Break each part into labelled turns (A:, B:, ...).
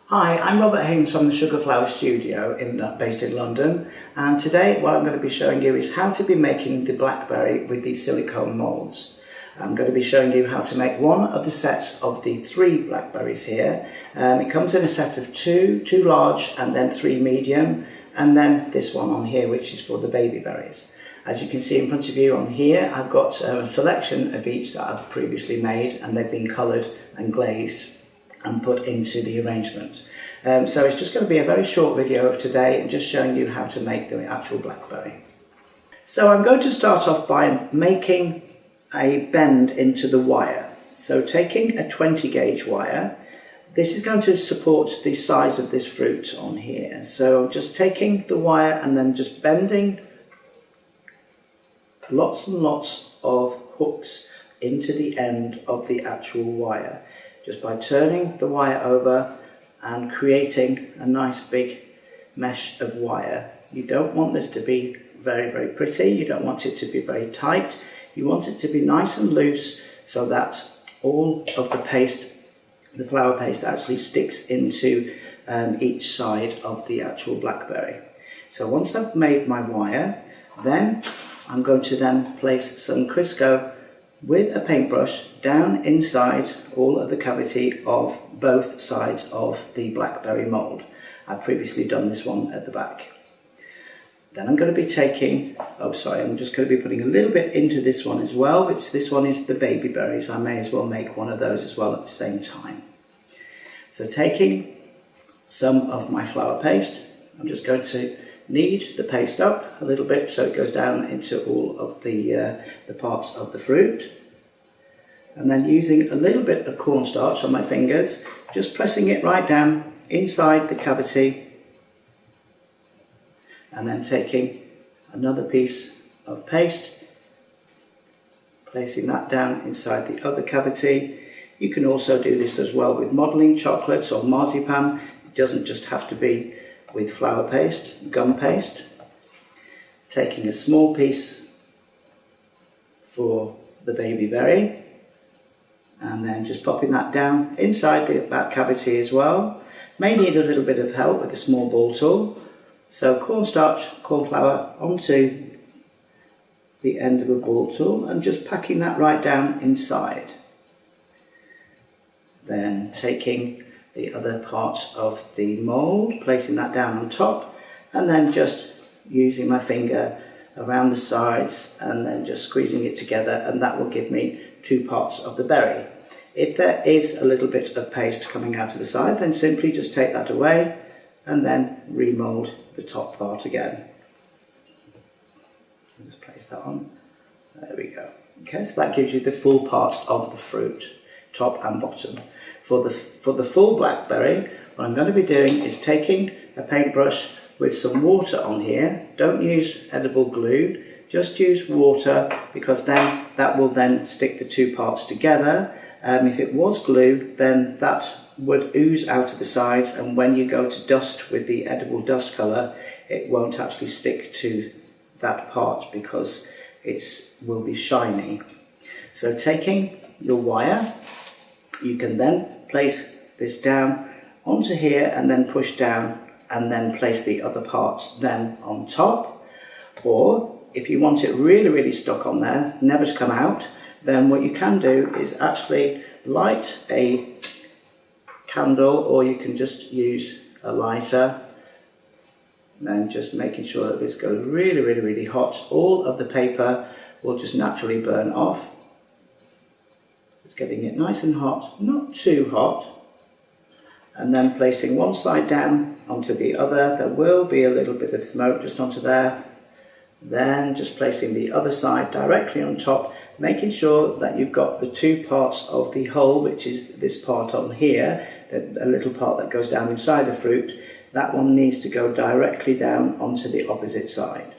A: Hi, I'm Robert Haynes from the Sugar Flower Studio based in London, and today what I'm going to be showing you is how to be making the Blackberry with these silicone moulds. I'm going to be showing you how to make one of the sets of the 3 Blackberries here. It comes in a set of 2 large and then 3 medium, and then this one on here which is for the baby berries. As you can see in front of you on here, I've got a selection of each that I've previously made, and they've been coloured and glazed and put into the arrangement. So it's just going to be a very short video today and just showing you how to make the actual Blackberry. So I'm going to start off by making a bend into the wire. So taking a 20 gauge wire, this is going to support the size of this fruit on here. So just taking the wire and then just bending lots and lots of hooks into the end of the actual wire, just by turning the wire over and creating a nice big mesh of wire. You don't want this to be very pretty, you don't want it to be very tight, you want it to be nice and loose so that all of the paste, the flour paste, actually sticks into each side of the actual Blackberry. So once I've made my wire, then I'm going to then place some Crisco with a paintbrush down inside all of the cavity of both sides of the Blackberry mould. I've previously done this one at the back. Then I'm going to be taking, I'm just going to be putting a little bit into this one as well, which this one is the baby berries. I may as well make one of those as well at the same time. So taking some of my flour paste, I'm just going to knead the paste up a little bit so it goes down into all of the parts of the fruit, and then using a little bit of cornstarch on my fingers, just pressing it right down inside the cavity, and then taking another piece of paste, placing that down inside the other cavity. You can also do this as well with modelling chocolates or marzipan. It doesn't just have to be with flour paste, gum paste. Taking a small piece for the baby berry, and then just popping that down inside that cavity as well. May need a little bit of help with a small ball tool. So cornstarch, corn flour onto the end of a ball tool and just packing that right down inside. Then taking the other parts of the mould, placing that down on top, and then just using my finger around the sides and then just squeezing it together, and that will give me 2 parts of the berry. If there is a little bit of paste coming out of the side, then simply just take that away and then remould the top part again. Just place that on. There we go. Okay, so that gives you the full part of the fruit, top and bottom. For the full Blackberry, what I'm going to be doing is taking a paintbrush with some water on here. Don't use edible glue, just use water, because then that will then stick the 2 parts together. If it was glue, then that would ooze out of the sides, and when you go to dust with the edible dust colour, it won't actually stick to that part because it will be shiny. So taking your wire, you can then place this down onto here and then push down and then place the other parts then on top. Or if you want it really stuck on there, never to come out, then what you can do is actually light a candle, or you can just use a lighter, and then just making sure that this goes really hot. All of the paper will just naturally burn off. Just getting it nice and hot, not too hot, and then placing one side down onto the other. There will be a little bit of smoke just onto there. Then just placing the other side directly on top, making sure that you've got the 2 parts of the hull, which is this part on here, a little part that goes down inside the fruit. That one needs to go directly down onto the opposite side.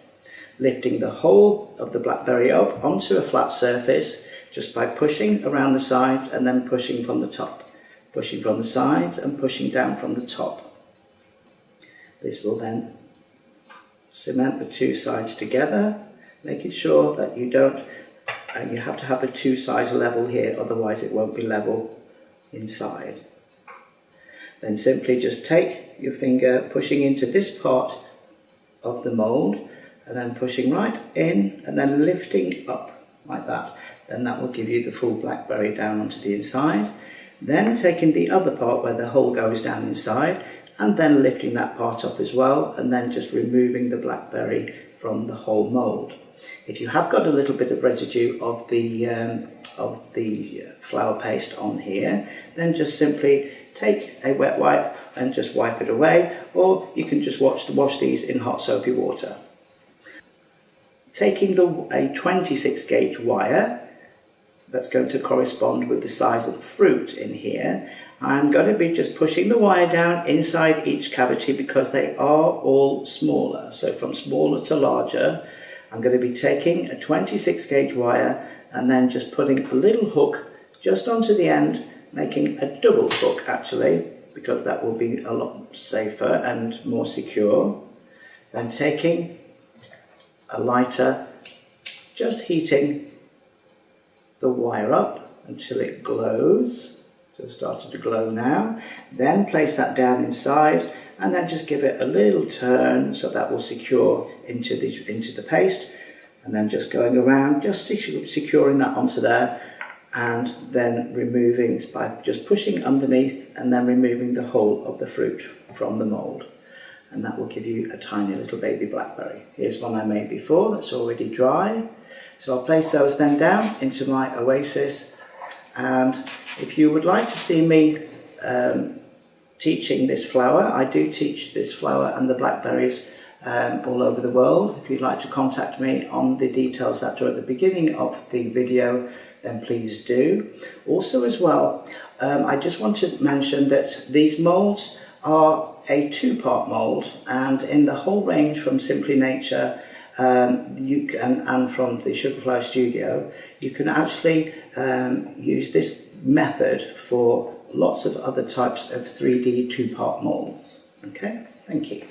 A: Lifting the whole of the Blackberry up onto a flat surface just by pushing around the sides and then pushing from the top. Pushing from the sides and pushing down from the top. This will then cement the 2 sides together, making sure that you don't, you have to have the 2 sides level here, otherwise it won't be level inside. Then simply just take your finger, pushing into this part of the mould, and then pushing right in and then lifting up like that. Then that will give you the full blackberry down onto the inside. Then taking the other part where the hole goes down inside and then lifting that part up as well, and then just removing the blackberry from the whole mould. If you have got a little bit of residue of the flour paste on here, then just simply take a wet wipe and just wipe it away, or you can just wash these in hot soapy water. Taking a 26 gauge wire that's going to correspond with the size of the fruit in here, I'm going to be just pushing the wire down inside each cavity because they are all smaller. So from smaller to larger, I'm going to be taking a 26 gauge wire and then just putting a little hook just onto the end, making a double hook actually, because that will be a lot safer and more secure. Then taking a lighter, just heating the wire up until it glows. So it's started to glow now. Then place that down inside and then just give it a little turn so that will secure into the paste, and then just going around, just securing that onto there, and then removing by just pushing underneath and then removing the whole of the fruit from the mould. And that will give you a tiny little baby blackberry. Here's one I made before that's already dry. So I'll place those then down into my oasis, and if you would like to see me teaching this flower, I do teach this flower and the blackberries all over the world. If you'd like to contact me on the details that are at the beginning of the video, then please do. Also as well, I just want to mention that these moulds are a two-part mould, and in the whole range from Simply Nature and from the Sugarflower Studio, you can actually use this method for lots of other types of 3D two-part moulds. Okay, thank you.